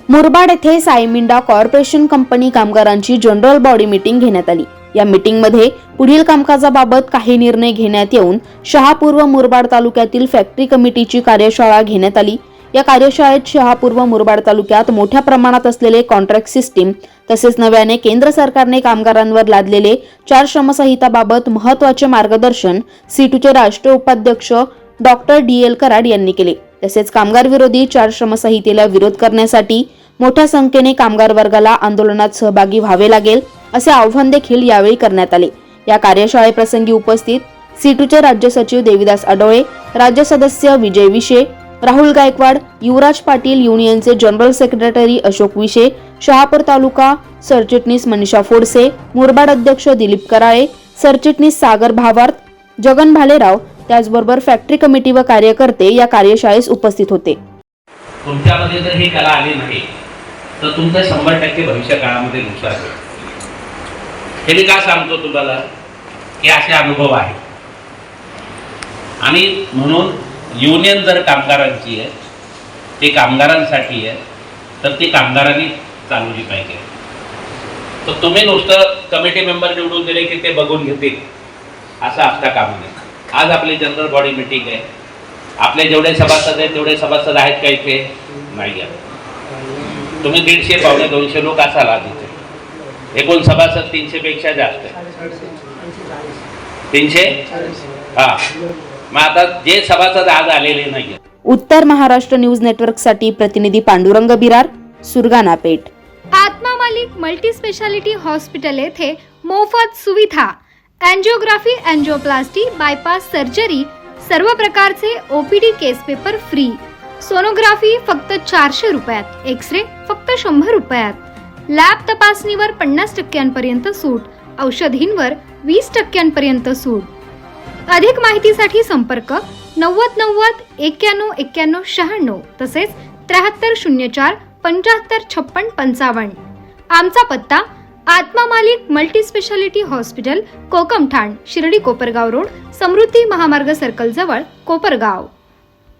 मुरबाड येथे सायमिंडा corporation company कामगारांची general body meeting घेण्यात आली। या मीटिंगमध्ये पुढील कामकाजाबाबत काही निर्णय घेण्यात येऊन शहापूर व मुरबाड तालुक्यातील फॅक्टरी कमिटीची कार्यशाळा घेण्यात आली। या कार्यशाळेत शहापूर व मुरबाड तालुक्यात मोठ्या प्रमाणात असलेले कॉन्ट्रॅक्ट सिस्टीम तसेच नव्याने केंद्र सरकारने कामगारांवर लादलेले 4 श्रमसंहिताबाबत महत्त्वाचे मार्गदर्शन सीटूचे राष्ट्रीय उपाध्यक्ष डॉक्टर DL कराड यांनी केले। तसेच कामगार विरोधी 4 श्रमसंहितेला विरोध करण्यासाठी मोठ्या संख्येने कामगार वर्गाला आंदोलनात सहभागी व्हावे लागेल असे आवाहन देखील यावेळी करण्यात आले। या कार्यशाळेप्रसंगी उपस्थित सीटूचे राज्य सचिव देविदास आडोळे, राज्य सदस्य विजय विशे, राहुल गायकवाड, युवराज पाटील, युनियनचे जनरल सेक्रेटरी अशोक विशे, शहापूर तालुका सरचिटणीस मनीषा फोडसे, मुरबाड अध्यक्ष दिलीप कराळे, सरचिटणीस सागर भावार्थ, जगन भालेराव, त्याचबरोबर फॅक्टरी कमिटी व कार्यकर्ते या कार्यशाळेस उपस्थित होते। तुमच्यामध्ये जर ही कला आली नाही तर तुमचं 100% भविष्य काळामध्ये नुकसान होईल। हे मी का सांगतो तुम्हाला की असे अनुभव आहे आणि म्हणून युनियन जर कामगारांची आहे ते कामगारांसाठी आहे तर ती कामगारांनी चालवली पाहिजे। तर तुम्ही नुसतं कमिटी मेंबर निवडून दिले की ते बघून घेतील असं असता कामा नये। आज आपली जनरल बॉडी मीटिंग आहे, आपले जेवढे सभासद आहेत तेवढे सभासद आहेत का इथे? नाही आहेत। तुम्ही 150 पावणे 200 लोक असाल आज इथे, एकूण सभासद 300 पेक्षा जास्त आहे। 300 हा, मग आता जे सभासद आज आलेले नाही। उत्तर महाराष्ट्र न्यूज नेटवर्क साठी प्रतिनिधी पांडुरंग बिरार, सुरगाणा पेठ। आत्मा मालिक मल्टी स्पेशालिटी हॉस्पिटल येथे मोफत सुविधा, एंजियोग्राफी, एंजियोप्लास्टी, बायपास सर्जरी, सर्व प्रकारचे OPD केस पेपर फ्री, सोनोग्राफी फक्त 400 रुपयात, एक्सरे फक्त 100 रुपयात, लॅब तपासणीवर 50% सूट, औषधींवर 20% सूट। अधिक माहितीसाठी संपर्क 90 90 91 91 96 तसेच 7304 75 56 55। आमचा पत्ता Atma Malik multi speciality hospital, Kokamthan, Shirdi Kopargaon road, Samruddhi Mahamarg circle जवळ, कोपरगाव।